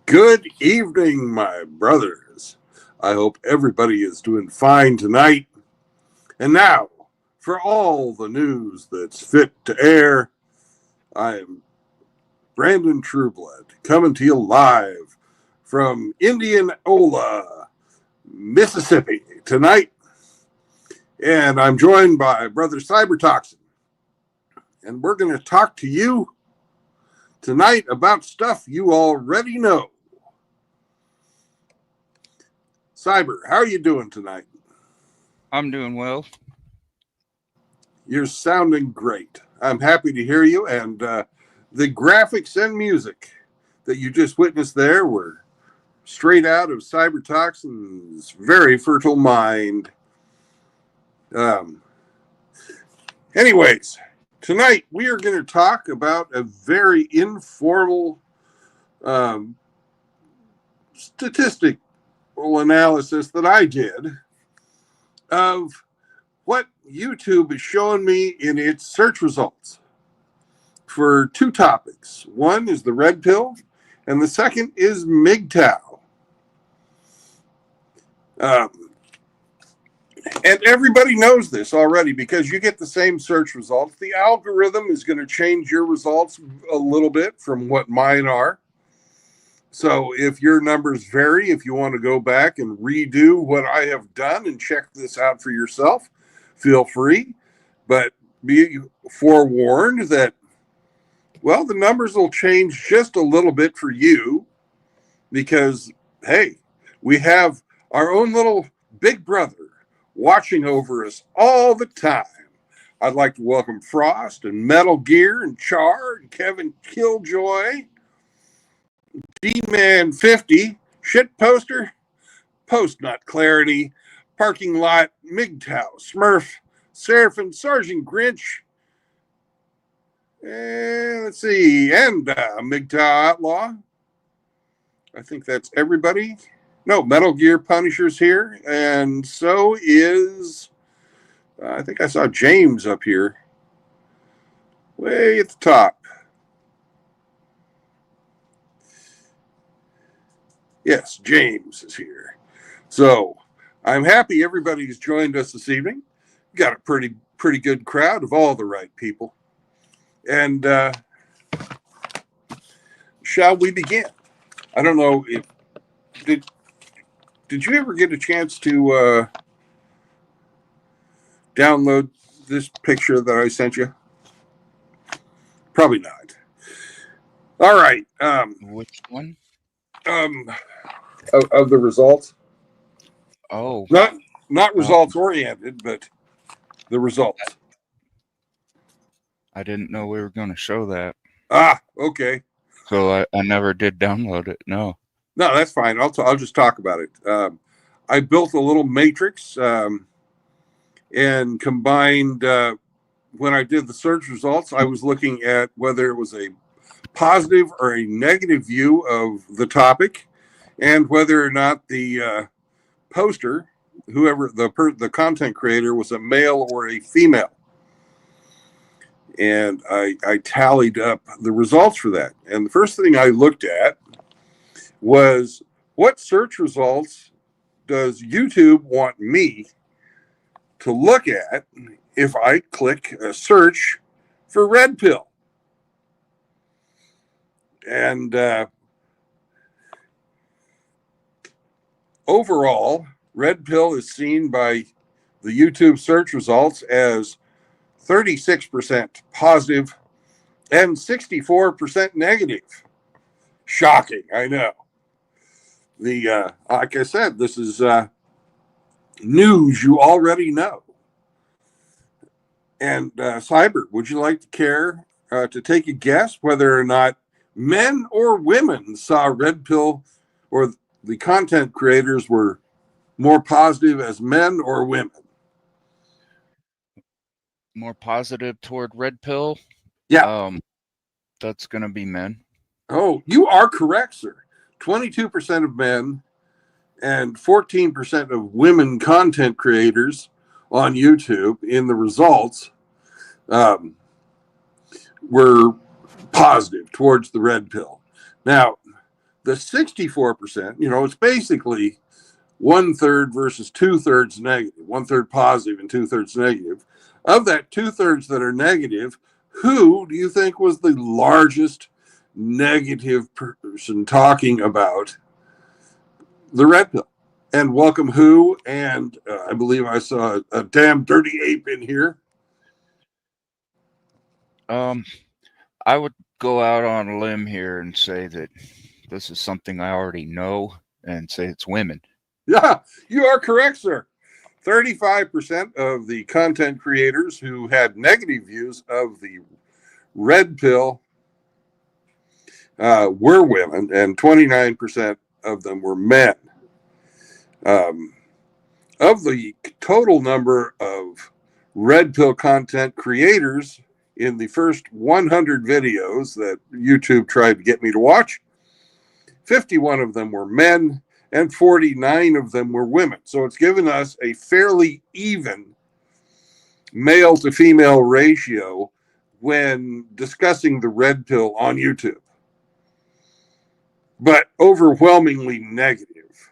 Good evening, my brothers. I hope everybody is doing fine tonight. And now, for all the news that's fit to air, I am Brandon Trueblood coming to you live from Indianola, Mississippi tonight. And I'm joined by Brother Cyber Tocsin. And we're going to talk to you tonight about stuff you already know. Cyber, how are you doing tonight? I'm doing well. You're sounding great. I'm happy to hear you. And the graphics and music that you just witnessed there were straight out of Cyber Tocsin's very fertile mind. Anyways, tonight we are going to talk about a very informal statistical analysis that I did of what YouTube is showing me in its search results for two topics. One is the red pill, and the second is MGTOW. And everybody knows this already because you get the same search results. The algorithm is going to change your results a little bit from what mine are. So if your numbers vary, if you want to go back and redo what I have done and check this out for yourself, feel free. But be forewarned that, well, the numbers will change just a little bit for you because, hey, we have our own little big brother watching over us all the time. I'd like to welcome Frost and Metal Gear and Char and Kevin Killjoy, D-Man 50, Shit Poster, Post Nut Clarity, Parking Lot, MGTOW, Smurf, Seraphin, Sergeant Grinch, and let's see, and MGTOW Outlaw. I think that's everybody. No, Metal Gear Punisher's here, and so is, I think I saw James up here, way at the top. Yes, James is here. So I'm happy everybody's joined us this evening. Got a pretty good crowd of all the right people. And shall we begin? I don't know if did you ever get a chance to download this picture that I sent you? Probably not. All right. Which one? Of the results. Oh, Not results oriented, but the results. I didn't know we were going to show that. Ah, okay. So I never did download it. No, that's fine. I'll just talk about it. I built a little matrix and combined. When I did the search results, I was looking at whether it was a positive or a negative view of the topic, and whether or not the poster, whoever the content creator, was a male or a female. And I tallied up the results for that. And the first thing I looked at was what search results does YouTube want me to look at if I click a search for red pill. And overall, red pill is seen by the YouTube search results as 36% positive and 64% negative. Shocking, I know. The like I said, this is news you already know. And Cyber, would you like to care to take a guess whether or not men or women saw red pill, or the content creators were more positive as men or women? more positive toward red pill. Yeah. That's going to be men. Oh, you are correct, sir. 22% of men and 14% of women content creators on YouTube in the results were positive towards the red pill. Now, The 64%, it's basically 1/3 versus 2/3 negative, 1/3 positive and 2/3 negative. Of that 2/3 that are negative, who do you think was the largest negative person talking about the red pill? And welcome who? And I believe I saw a damn dirty ape in here. I would go out on a limb here and say that this is something I already know and say it's women. Yeah, you are correct, sir. 35% of the content creators who had negative views of the red pill were women, and 29% of them were men. Of the total number of red pill content creators in the first 100 videos that YouTube tried to get me to watch, 51 of them were men and 49 of them were women. So it's given us a fairly even male to female ratio when discussing the red pill on YouTube, but overwhelmingly negative.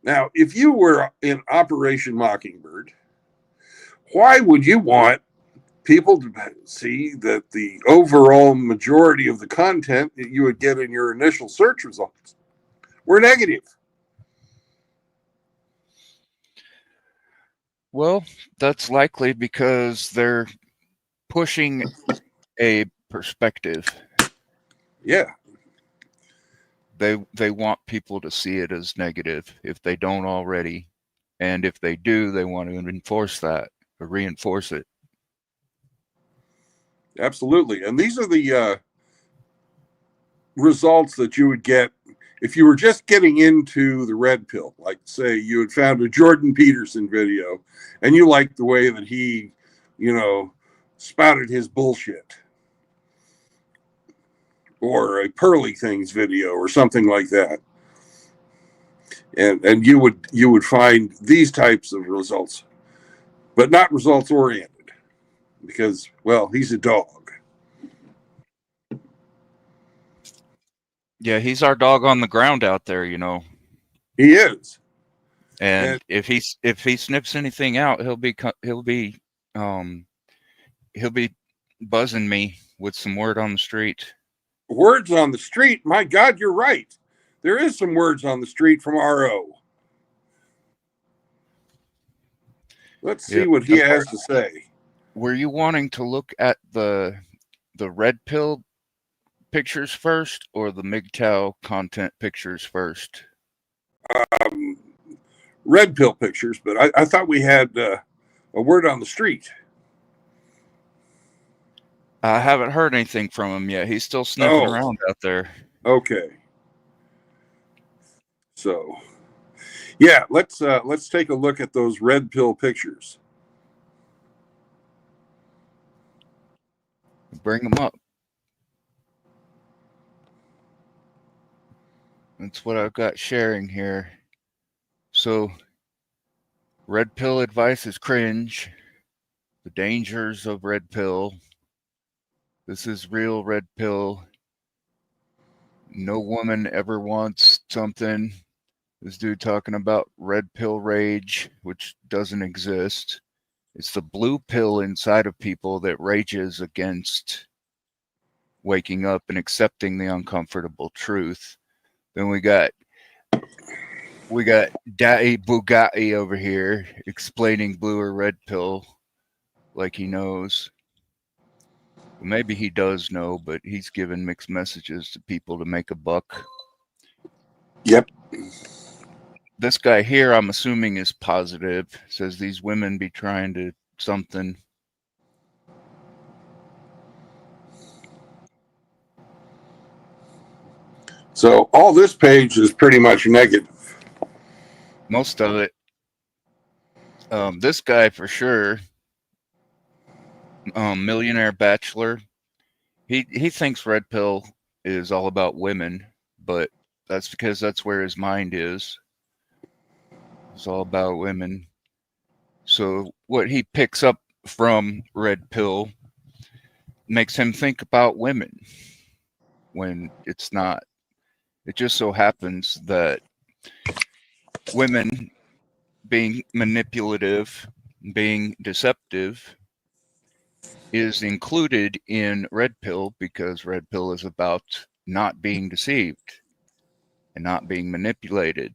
Now, if you were in Operation Mockingbird, why would you want people to see that the overall majority of the content that you would get in your initial search results were negative? Well, that's likely because they're pushing a perspective. Yeah. They want people to see it as negative if they don't already. And if they do, they want to enforce that or reinforce it. Absolutely. And these are the results that you would get if you were just getting into the red pill. Like, say, you had found a Jordan Peterson video and you liked the way that he, spouted his bullshit. Or a Pearly Things video or something like that. And you would find these types of results, but not results oriented, because, well, he's a dog. Yeah, he's our dog on the ground out there, He is. And if he sniffs anything out, he'll be buzzing me with some word on the street. Words on the street. My God, you're right. There is some words on the street from RO. Let's see what he has to say. Were you wanting to look at the red pill pictures first or the MGTOW content pictures first? Red pill pictures, but I thought we had a word on the street. I haven't heard anything from him yet. He's still sniffing around out there. Okay. So, yeah, let's take a look at those red pill pictures. Bring them up. That's what I've got sharing here. So, red pill advice is cringe. The dangers of red pill. This is real red pill. No woman ever wants something. This dude talking about red pill rage, which doesn't exist. It's the blue pill inside of people that rages against waking up and accepting the uncomfortable truth. Then we got Daddy Bugatti over here explaining blue or red pill like he knows. Maybe he does know, but he's giving mixed messages to people to make a buck. Yep. This guy here, I'm assuming, is positive. Says these women be trying to something. So all this page is pretty much negative. Most of it. This guy for sure. Millionaire Bachelor. He thinks red pill is all about women, but that's because that's where his mind is. It's all about women. So what he picks up from red pill makes him think about women when it's not. It just so happens that women being manipulative, being deceptive, is included in Red Pill because Red Pill is about not being deceived and not being manipulated,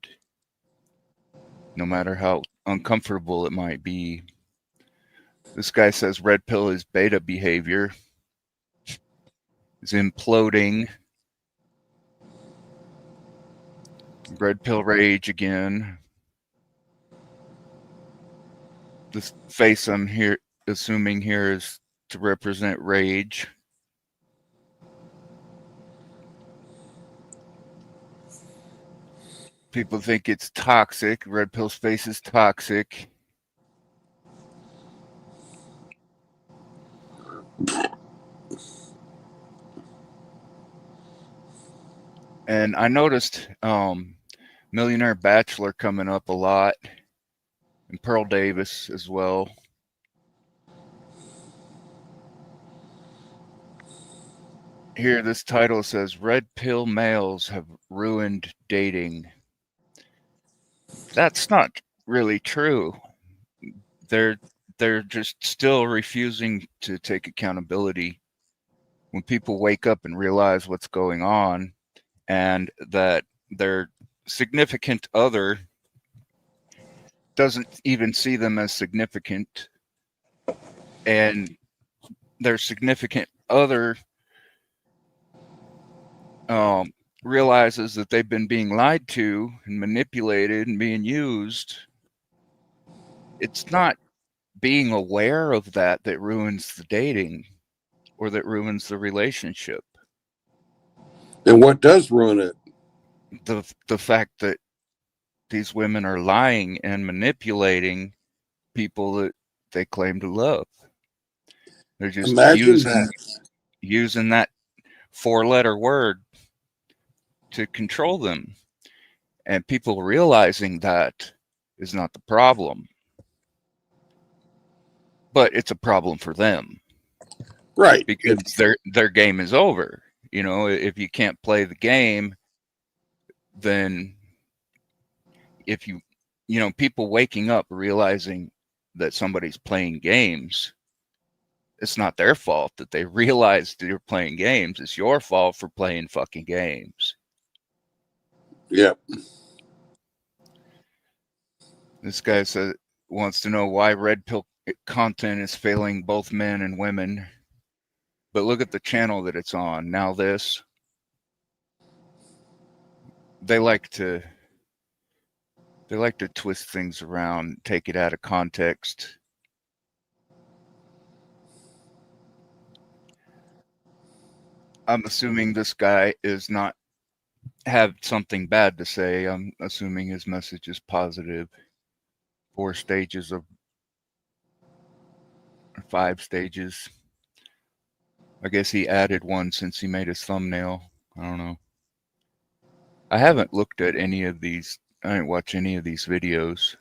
no matter how uncomfortable it might be. This guy says Red Pill is beta behavior, is imploding. Red Pill rage again. This face I'm here assuming here is to represent rage. People think it's toxic. Red Pill's face is toxic. And I noticed Millionaire Bachelor coming up a lot, and Pearl Davis as well. Here, this title says Red Pill males have ruined dating. That's not really true. They're just still refusing to take accountability. When people wake up and realize what's going on and that their significant other doesn't even see them as significant, and their significant other realizes that they've been being lied to and manipulated and being used, it's not being aware of that ruins the dating or that ruins the relationship. And what does ruin it? The fact that these women are lying and manipulating people that they claim to love. They're just Imagine that. using that 4-letter word to control them. And people realizing that is not the problem. But it's a problem for them. Right. Because their game is over. You know, if you can't play the game, then if you know, people waking up realizing that somebody's playing games, it's not their fault that they realized you're playing games. It's your fault for playing fucking games. Yep. This guy wants to know why red pill content is failing both men and women. But look at the channel that it's on. Now this. They like to twist things around, take it out of context. I'm assuming this guy is not have something bad to say. I'm assuming his message is positive. 4 stages of, or 5 stages. I guess he added one since he made his thumbnail. I don't know. I haven't looked at any of these. I didn't watch any of these videos.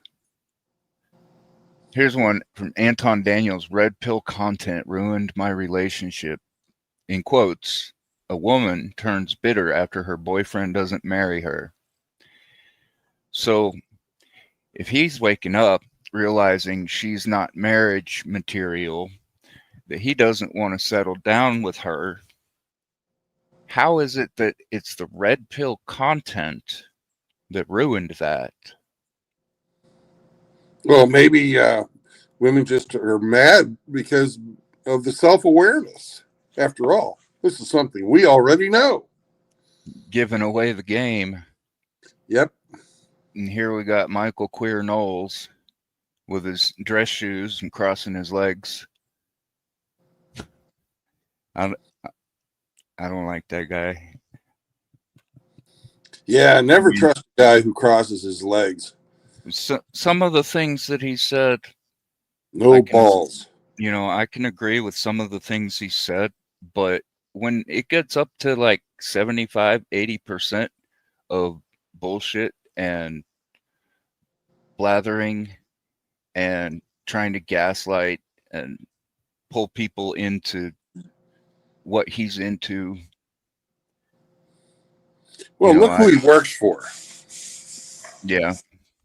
Here's one from Anton Daniels. Red pill content ruined my relationship. In quotes, a woman turns bitter after her boyfriend doesn't marry her. So if he's waking up realizing she's not marriage material, that he doesn't want to settle down with her, how is it that it's the red pill content that ruined that? Well, maybe women just are mad because of the self-awareness. After all, this is something we already know. Giving away the game. Yep. And here we got Michael Queer Knowles with his dress shoes and crossing his legs. I don't like that guy. Yeah, never trust a guy who crosses his legs. So, some of the things that he said, no balls. You know, I can agree with some of the things he said, but when it gets up to like 75, 80% of bullshit and blathering and trying to gaslight and pull people into what he's into. Well, look who he works for. Yeah.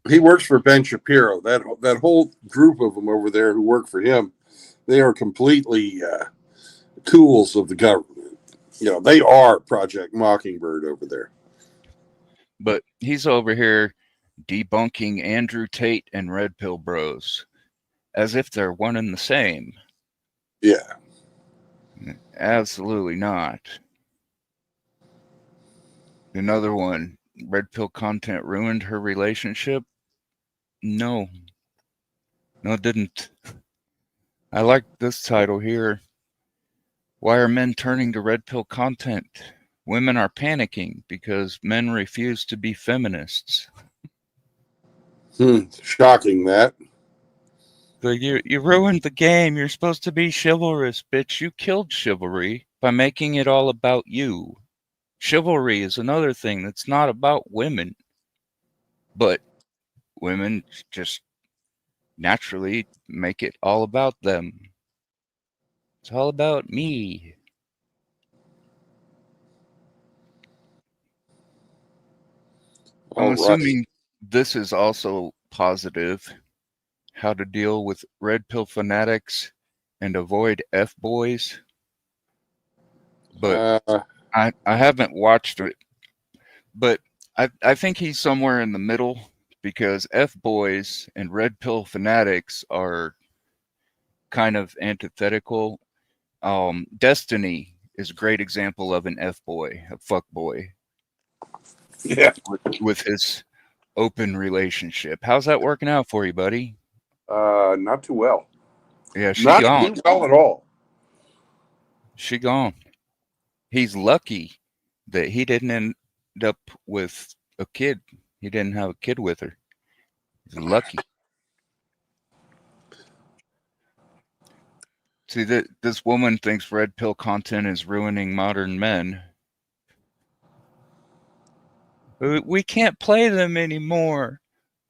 He works for Ben Shapiro. That whole group of them over there who work for him, they are completely tools of the government. They are Project Mockingbird over there. But he's over here debunking Andrew Tate and Red Pill Bros as if they're one and the same. Yeah. Absolutely not. Another one, Red Pill content ruined her relationship? No. No, it didn't. I like this title here. Why are men turning to Red Pill content? Women are panicking because men refuse to be feminists. Shocking that. So you ruined the game. You're supposed to be chivalrous, bitch. You killed chivalry by making it all about you. Chivalry is another thing that's not about women. But women just naturally make it all about them. It's all about me. I'm assuming this is also positive. How to deal with red pill fanatics and avoid F-boys. But I haven't watched it. But I think he's somewhere in the middle because F-boys and red pill fanatics are kind of antithetical. Destiny is a great example of an F-boy, a fuck boy. Yeah. With his open relationship. How's that working out for you, buddy? Not too well. Yeah, she not gone. too well at all. She gone. He's lucky that he didn't end up with a kid. He didn't have a kid with her. He's lucky. See, this woman thinks red pill content is ruining modern men. We can't play them anymore.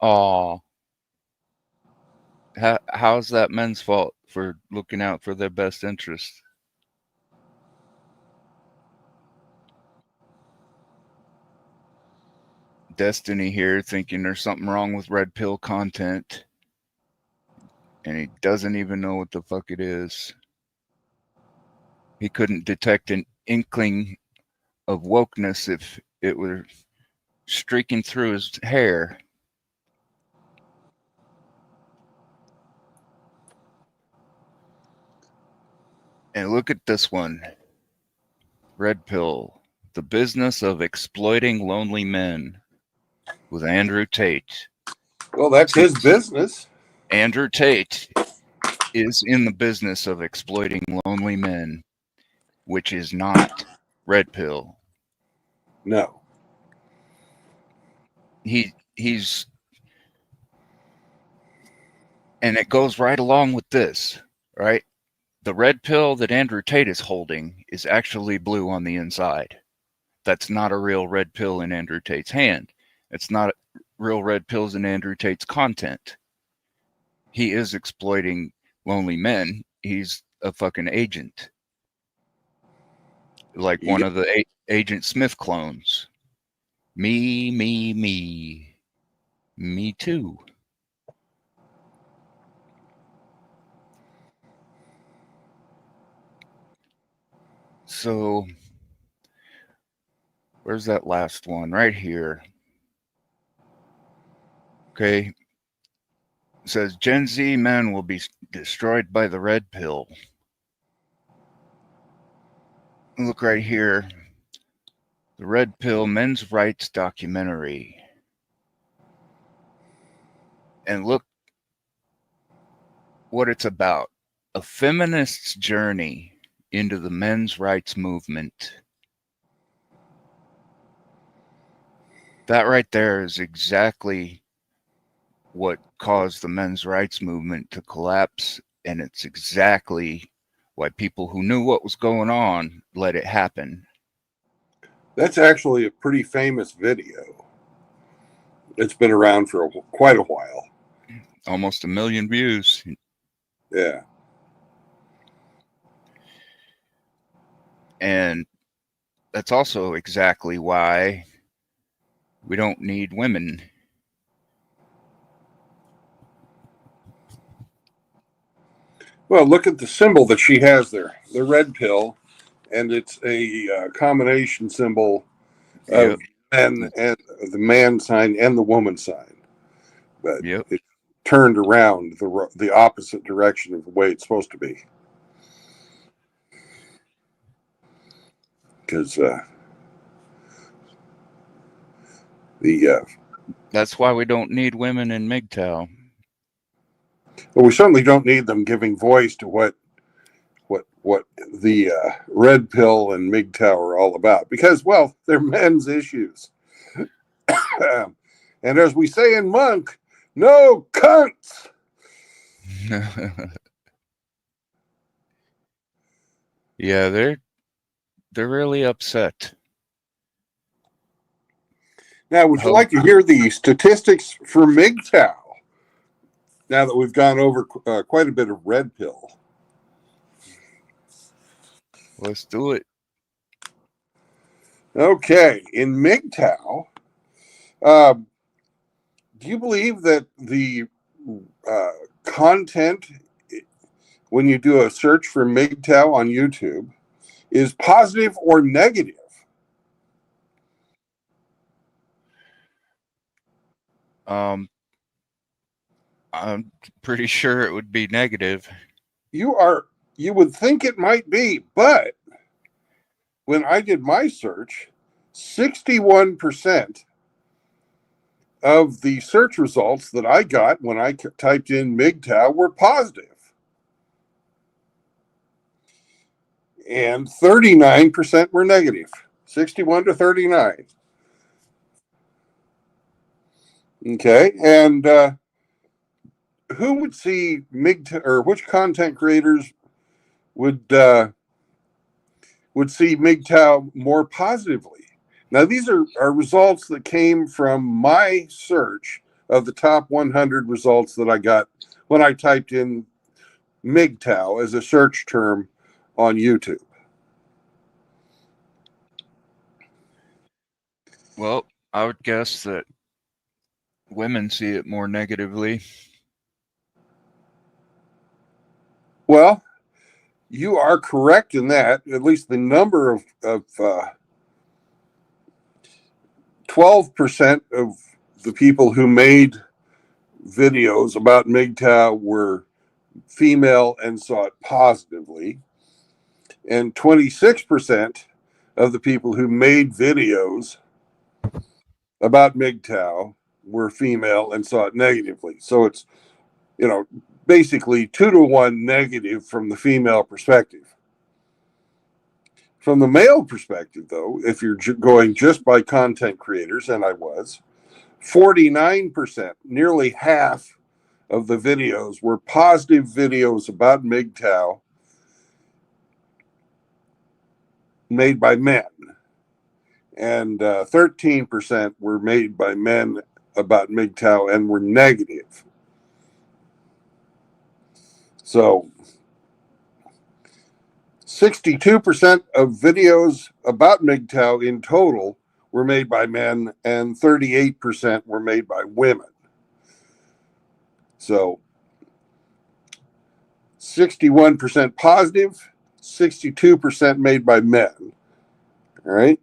Aw. How's that men's fault for looking out for their best interests? Destiny here thinking there's something wrong with red pill content. And he doesn't even know what the fuck it is. He couldn't detect an inkling of wokeness if it were streaking through his hair. And look at this one. Red Pill, The Business of Exploiting Lonely Men with Andrew Tate. Well, that's his business. Andrew Tate is in the business of exploiting lonely men, which is not Red Pill. No. He's and it goes right along with this, right? The red pill that Andrew Tate is holding is actually blue on the inside. That's not a real red pill in Andrew Tate's hand. It's not real red pills in Andrew Tate's content. He is exploiting lonely men. He's a fucking agent. Like one of the Agent Smith clones. Me, me, me. Me too. So, where's that last one? Right here. Okay. It says Gen Z men will be destroyed by the red pill. Look right here. The Red Pill Men's Rights Documentary. And look what it's about. A feminist's journey into the men's rights movement. That right there is exactly what caused the men's rights movement to collapse, and it's exactly why people who knew what was going on let it happen. That's actually a pretty famous video. It's been around for quite a while. Almost 1 million views. Yeah. And that's also exactly why We don't need women. Well, look at the symbol that she has there, the red pill, and it's a combination symbol of Yep. men and the man sign and the woman sign, but Yep. it's turned around the opposite direction of the way it's supposed to be. Because the That's why we don't need women in MGTOW. well, we certainly don't need them giving voice to what the red pill and MGTOW are all about, because well, they're men's issues. And as we say in Monk, no cunts. Yeah, they're really upset. Now, would you like to hear the statistics for MGTOW? Now that we've gone over quite a bit of red pill. Let's do it. Okay, in MGTOW, do you believe that the content, when you do a search for MGTOW on YouTube, is positive or negative? I'm pretty sure it would be negative. You would think it might be, but when I did my search, 61% of the search results that I got when I typed in MGTOW were positive. And 39% were negative. 61 to 39. Okay. And who would see MGTOW, or which content creators would see MGTOW more positively? Now, these are results that came from my search of the top 100 results that I got when I typed in MGTOW as a search term on YouTube. Well, I would guess that women see it more negatively. Well, you are correct in that. At least the number of 12% of the people who made videos about MGTOW were female and saw it positively, and 26% of the people who made videos about MGTOW were female and saw it negatively. So it's, basically 2-to-1 negative from the female perspective. From the male perspective, though, if you're going just by content creators, and I was, 49%, nearly half of the videos were positive videos about MGTOW made by men. And 13% were made by men about MGTOW and were negative. So 62% of videos about MGTOW in total were made by men, and 38% were made by women. So 61% positive, 62% made by men. All right.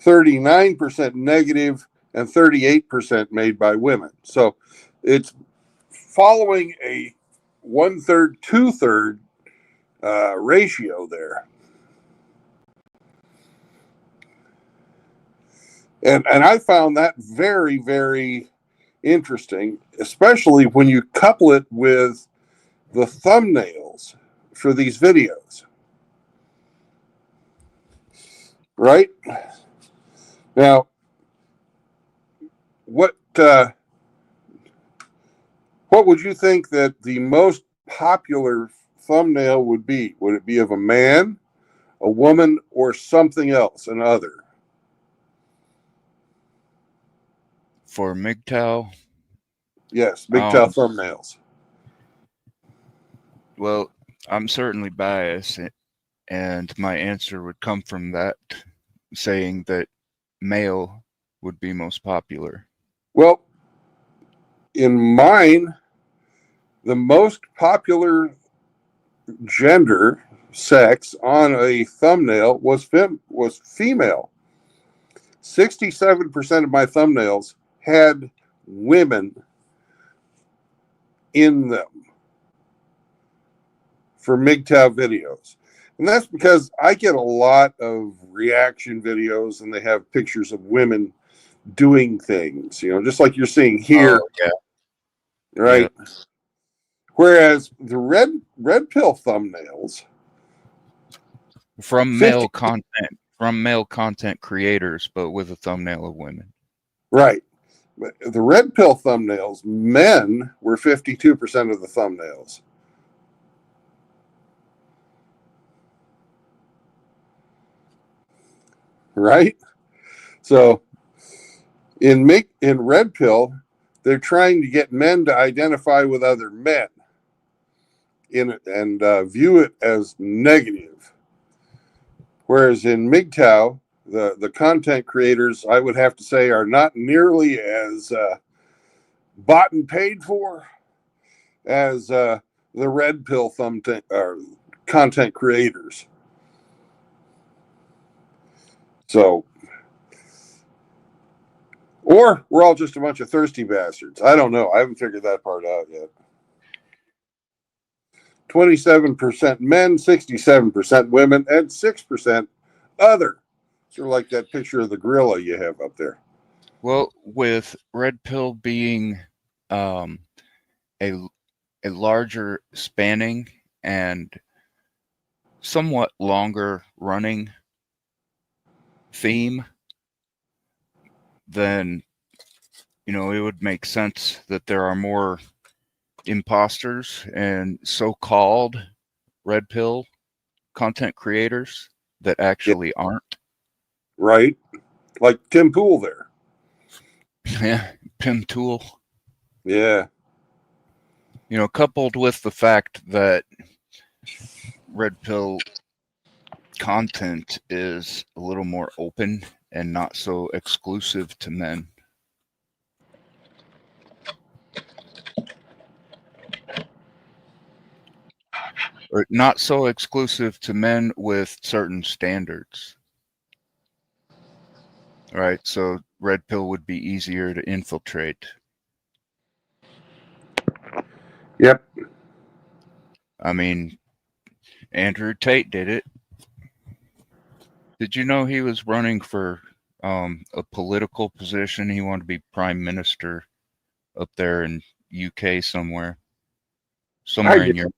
39% negative, and 38% made by women. So it's following a 1/3, 2/3 ratio there. And I found that very, very interesting, especially when you couple it with the thumbnails for these videos. Right? Now, what would you think that the most popular thumbnail would be? Would it be of a man, a woman, or something else, an other? For MGTOW? Yes, MGTOW thumbnails. Well, I'm certainly biased, and my answer would come from that, saying that male would be most popular? Well, in mine, the most popular gender, sex on a thumbnail was female. 67% of my thumbnails had women in them for MGTOW videos. And that's because I get a lot of reaction videos and they have pictures of women doing things, just like you're seeing here. Oh, yeah. Right. Yeah. Whereas the red pill thumbnails From 50, male content creators, but with a thumbnail of women. right. The red pill thumbnails, men were 52% of the thumbnails. Right? So in red pill, they're trying to get men to identify with other men in it and view it as negative. Whereas in MGTOW, the content creators, I would have to say, are not nearly as bought and paid for as the red pill content creators. So, or we're all just a bunch of thirsty bastards. I don't know. I haven't figured that part out yet. 27% men, 67% women, and 6% other. Sort of like that picture of the gorilla you have up there. Well, with red pill being a larger spanning and somewhat longer running theme, then it would make sense that there are more imposters and so-called red pill content creators that actually aren't. Right? Like Tim Pool there. Yeah, Pim Tool. Yeah. Coupled with the fact that red pill content is a little more open and not so exclusive to men. Or not so exclusive to men with certain standards. Right? So red pill would be easier to infiltrate. Yep. I mean, Andrew Tate did it. Did you know he was running for a political position? He wanted to be prime minister up there in UK somewhere in Europe.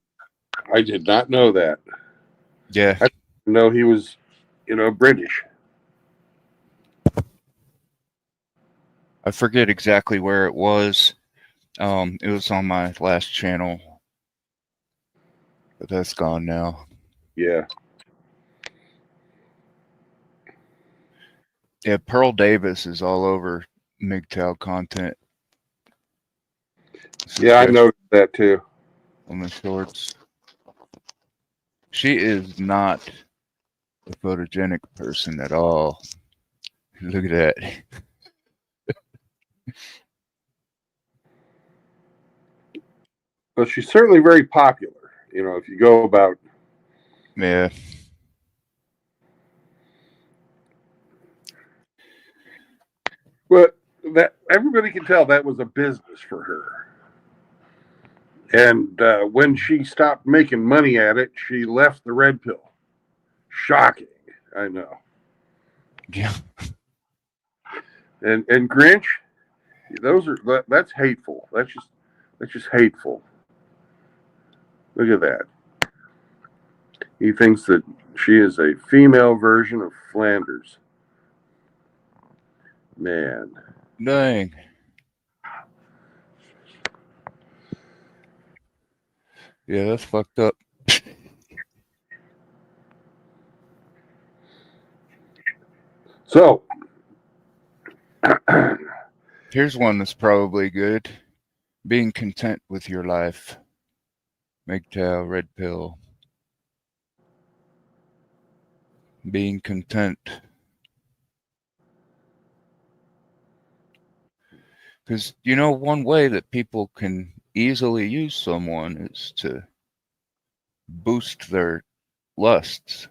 I did not know that. Yeah. I didn't know he was, British. I forget exactly where it was. It was on my last channel, but that's gone now. Yeah. Yeah, Pearl Davis is all over MGTOW content. Yeah, I noticed that too. On the shorts. She is not a photogenic person at all. Look at that. But she's certainly very popular. If you go about. Yeah. But that everybody can tell that was a business for her. And when she stopped making money at it, she left the red pill. Shocking, I know. Yeah. And Grinch, that's hateful. That's just hateful. Look at that. He thinks that she is a female version of Flanders. Man. Dang. Yeah, that's fucked up. So, here's one that's probably good. Being content with your life. MGTOW, red pill. Being content. Because, one way that people can easily use someone is to boost their lusts,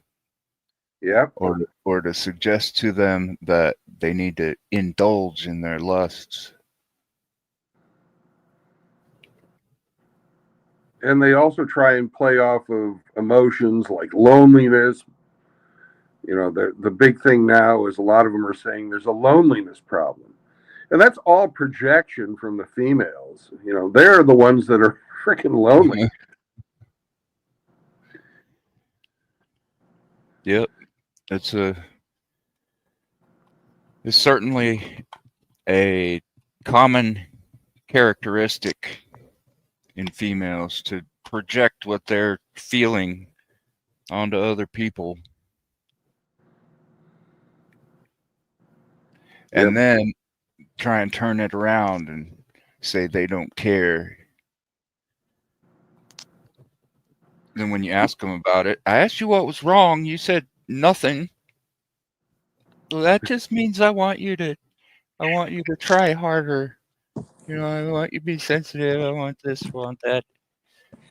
Yep. or to suggest to them that they need to indulge in their lusts. And they also try and play off of emotions like loneliness. The big thing now is a lot of them are saying there's a loneliness problem. And that's all projection from the females. They're the ones that are freaking lonely. Yep. It's certainly a common characteristic in females to project what they're feeling onto other people. Yep. And then try and turn it around and say they don't care. Then when you ask them about it, I asked you what was wrong. You said nothing. Well, that just means I want you to try harder. I want you to be sensitive. I want this, want that.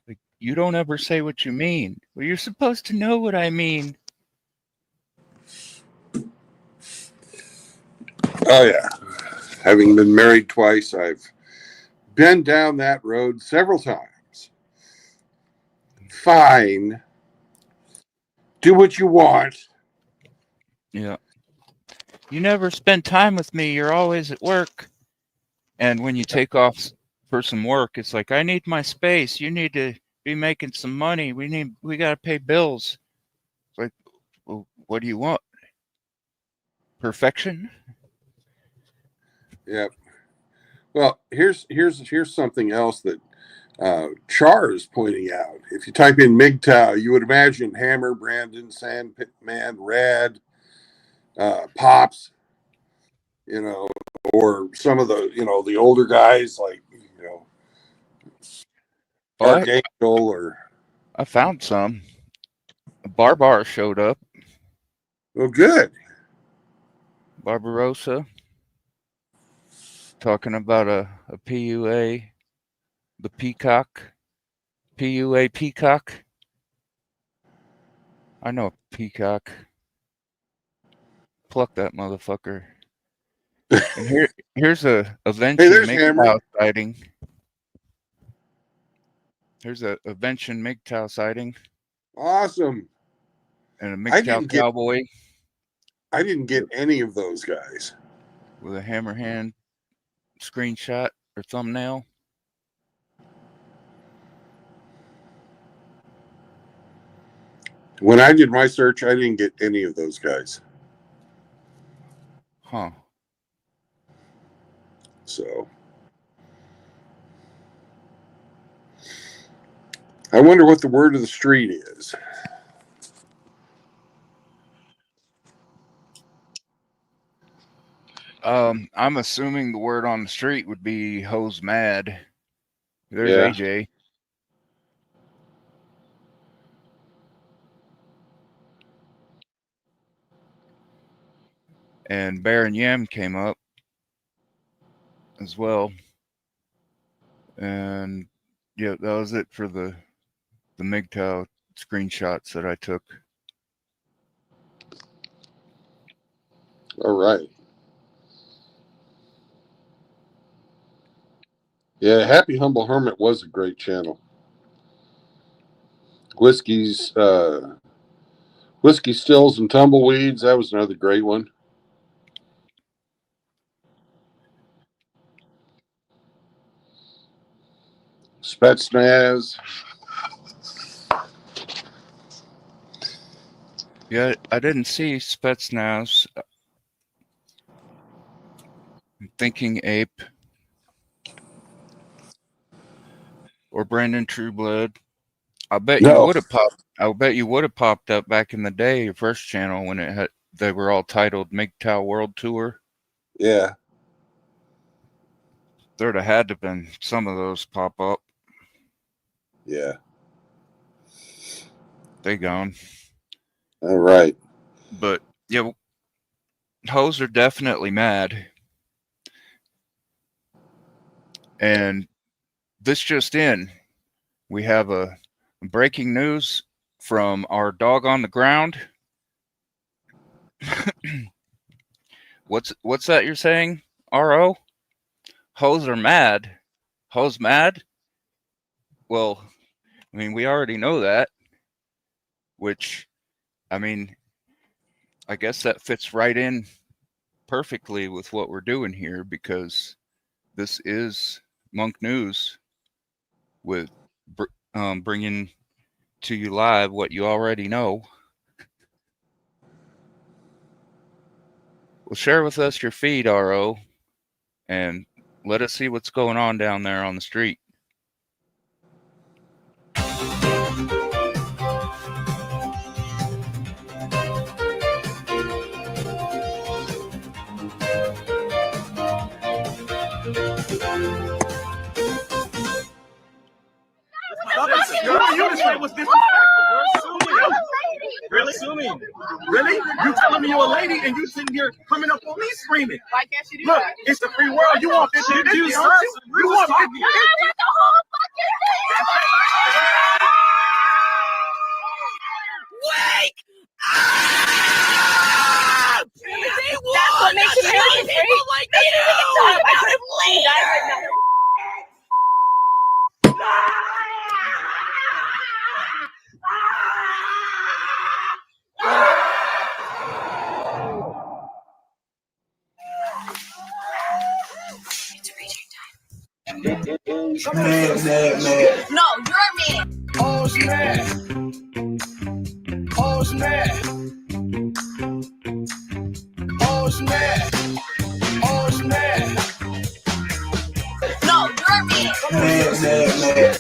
Like, you don't ever say what you mean. Well, you're supposed to know what I mean. Oh, yeah. Having been married twice, I've been down that road several times. Fine. Do what you want. Yeah. You never spend time with me. You're always at work. And when you take off for some work, it's like, I need my space. You need to be making some money. We got to pay bills. It's like, well, what do you want? Perfection? Yep. Well, here's something else that Char is pointing out. If you type in MGTOW, you would imagine Hammer, Brandon, Sandman, Rad, Pops, or some of the older guys like, Archangel or. I found some. Barbar showed up. Well, good. Barbarossa. Talking about a PUA. The Peacock. PUA Peacock. I know a peacock. Pluck that motherfucker. And here's a Avenging there's Hammer. MGTOW sighting. Here's a Avenging MGTOW sighting. Awesome. And a MGTOW cowboy. I didn't get any of those guys. With a hammer hand screenshot or thumbnail. When I did my search, I didn't get any of those guys. Huh. So I wonder what the word of the street is. I'm assuming the word on the street would be hose mad. There's AJ. And Baron Yam came up as well. And yeah, that was it for the MGTOW screenshots that I took. All right. Yeah, Happy Humble Hermit was a great channel. Whiskey Stills and Tumbleweeds, that was another great one. Spetsnaz. Yeah, I didn't see Spetsnaz. Thinking Ape or Brandon Trueblood. I bet you would have popped. I bet you would have popped up back in the day, your first channel when they were all titled MGTOW World Tour. Yeah. There'd have had to have been some of those pop up. Yeah. They gone. All right. But yeah, hoes are definitely mad. And this just in, we have a breaking news from our dog on the ground. What's that you're saying, RO? Hoes are mad. Hoes mad? Well, I mean, we already know that, which, I mean, I guess that fits right in perfectly with what we're doing here, because this is Monk News with bringing to you live what you already know. Well, share with us your feed, RO, and let us see what's going on down there on the street. Really? Sue me. Really? You telling me you're a lady and you sitting here coming up on me screaming? Why can't you do that? Look, it's the free world. You want 50 50, don't you? You want 50 50. I want the whole fucking thing. Wake up! That's what makes it really people like me to talk about it later. Man. No, you're man. Oh, man. Oh, man. Oh, man. Oh, man. No, you're man. Man.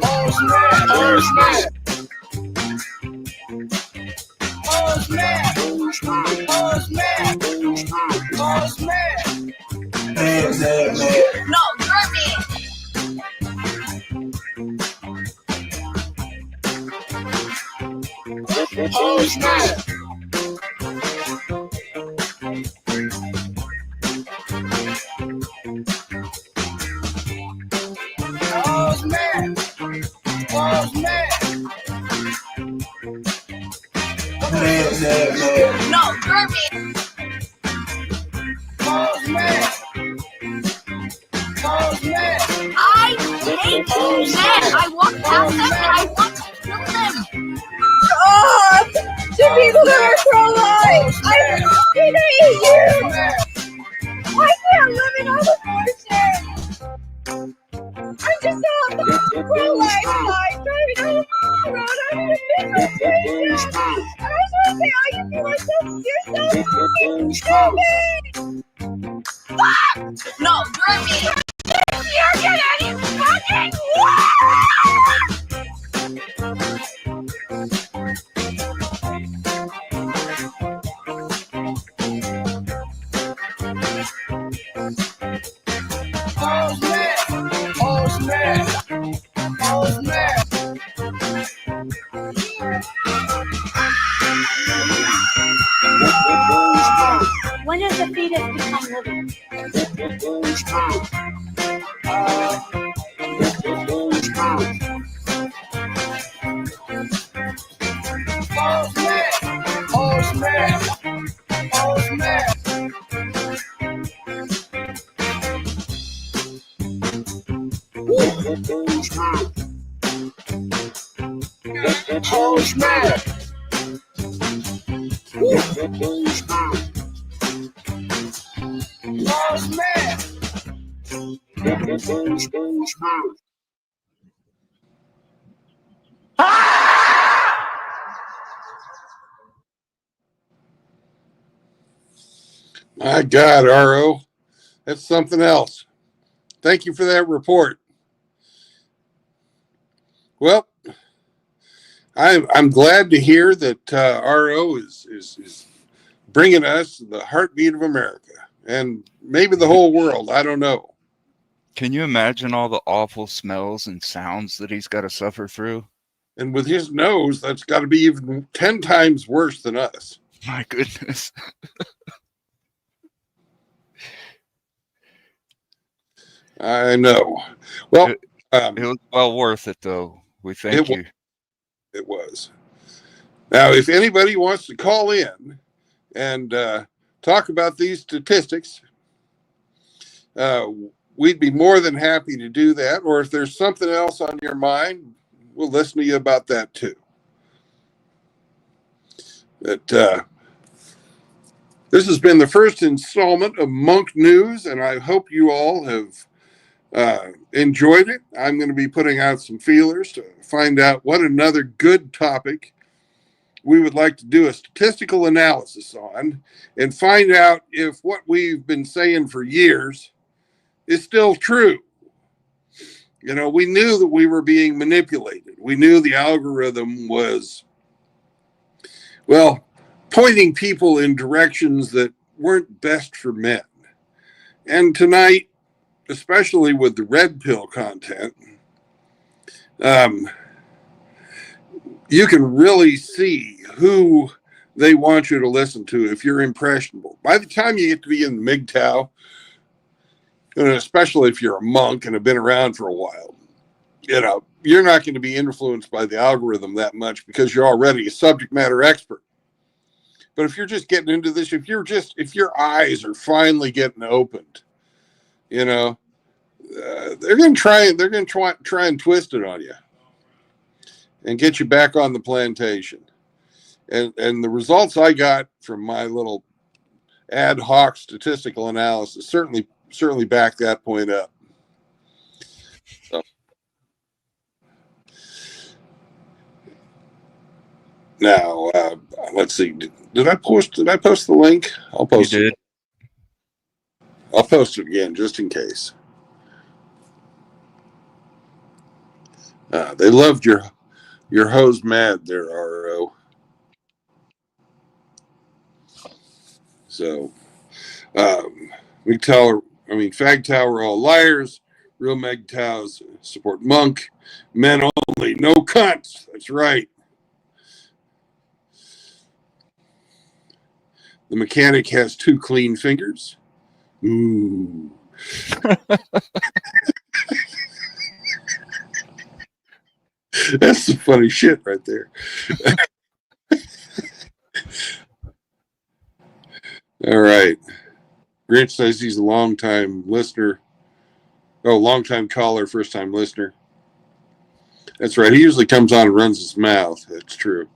Oh, man. Oh, man. Oh, man. Oh, man. Oh, man. No, you're me. Oh, snap. Oh, snap. Oh, snap. No, you're me. Oh, snap. I hate men. I walk past them and I want to kill them. Oh, to people that are pro-life. I fucking hate you. I can't live in all the bullshit. I'm just on the pro-life side, driving down the road. I'm in a miserable situation. And I just want to say, all you people are so stupid. Fuck! No, you're me. You're gonna fucking Oh, man. Oh, man. Oh, man. When does the fetus become living? My God, RO, that's something else. Thank you for that report. Well, I'm glad to hear that RO is bringing us the heartbeat of America and maybe the whole world. I don't know. Can you imagine all the awful smells and sounds that he's got to suffer through? And with his nose, that's got to be even 10 times worse than us. My goodness. I know. Well, It was well worth it, though. We thank you. It was. Now, if anybody wants to call in and talk about these statistics, we'd be more than happy to do that. Or if there's something else on your mind, we'll listen to you about that too. But this has been the first installment of Monk News, and I hope you all have enjoyed it. I'm going to be putting out some feelers to find out what another good topic we would like to do a statistical analysis on and find out if what we've been saying for years is still true. You know, we knew that we were being manipulated. We knew the algorithm was, well, pointing people in directions that weren't best for men. And tonight, especially with the red pill content, you can really see who they want you to listen to if you're impressionable. By the time you get to be in the MGTOW, and especially if you're a monk and have been around for a while, you know, you're not going to be influenced by the algorithm that much because you're already a subject matter expert. But if you're just getting into this, if your eyes are finally getting opened, you know, they're going to try and twist it on you and get you back on the plantation. And the results I got from my little ad hoc statistical analysis certainly back that point up. So. Now, let's see. Did I post the link? I'll post it. I'll post it again just in case. They loved your hose mad there, RO. So, FagTow are all liars. Real MGTOWs support Monk. Men only, no cunts. That's right. The mechanic has 2 clean fingers. Ooh. That's some funny shit right there. All right. Grinch says he's a long-time listener. Oh, long-time caller, first-time listener. That's right. He usually comes on and runs his mouth. That's true.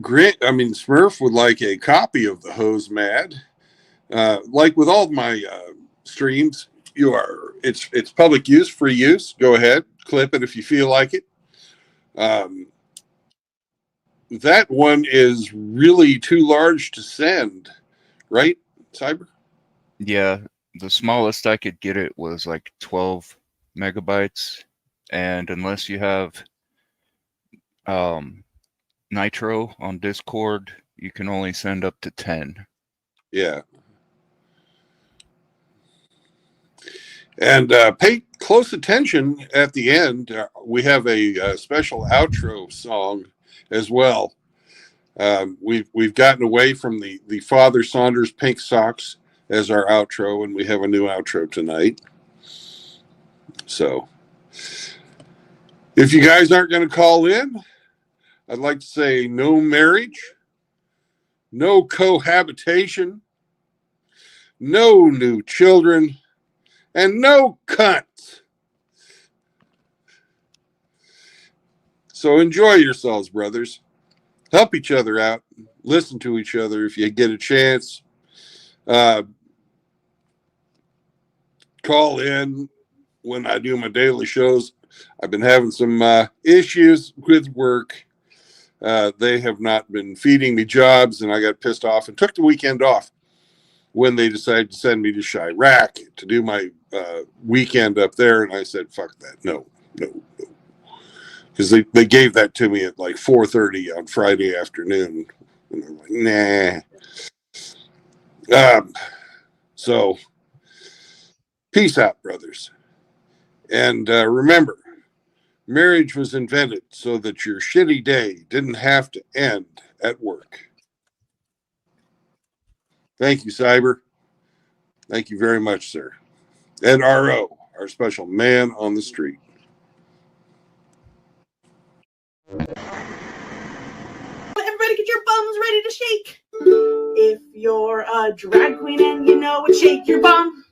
Smurf would like a copy of the Hose Mad. Like with all my streams, it's public use, free use. Go ahead, clip it if you feel like it. That one is really too large to send, right, Cyber? Yeah, the smallest I could get it was like 12 megabytes, and unless you have Nitro on Discord, you can only send up to 10. Yeah. And pay close attention at the end. We have a special outro song as well. We've gotten away from the Father Saunders Pink Socks as our outro, and we have a new outro tonight. So if you guys aren't going to call in, I'd like to say no marriage, no cohabitation, no new children, and no cunts. So enjoy yourselves, brothers. Help each other out. Listen to each other if you get a chance. Call in when I do my daily shows. I've been having some issues with work. They have not been feeding me jobs, and I got pissed off and took the weekend off when they decided to send me to Chirac to do my weekend up there. And I said, fuck that. No. Because they gave that to me at like 4:30 on Friday afternoon. And I'm like, nah. So, peace out, brothers. And remember, marriage was invented so that your shitty day didn't have to end at work. Thank you, Cyber. Thank you very much, sir. And RO, our special man on the street. Everybody get your bums ready to shake. If you're a drag queen and you know it, shake your bum.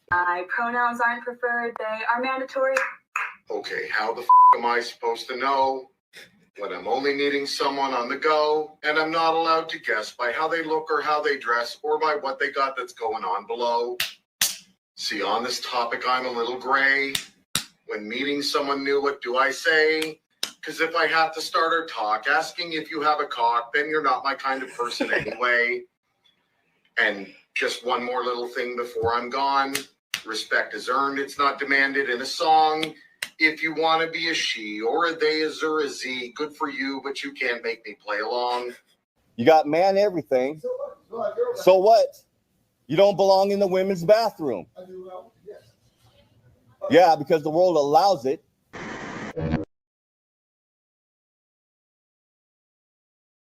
My pronouns aren't preferred, they are mandatory. Okay, how the am I supposed to know when I'm only meeting someone on the go and I'm not allowed to guess by how they look or how they dress or by what they got that's going on below? See, on this topic, I'm a little gray. When meeting someone new, what do I say? Because if I have to start our talk asking if you have a cock, then you're not my kind of person anyway. And just one more little thing before I'm gone. Respect is earned, it's not demanded in a song. If you want to be a she or a they or a z, good for you, but you can't make me play along. You got man everything. So what? You don't belong in the women's bathroom. Yeah, because the world allows it.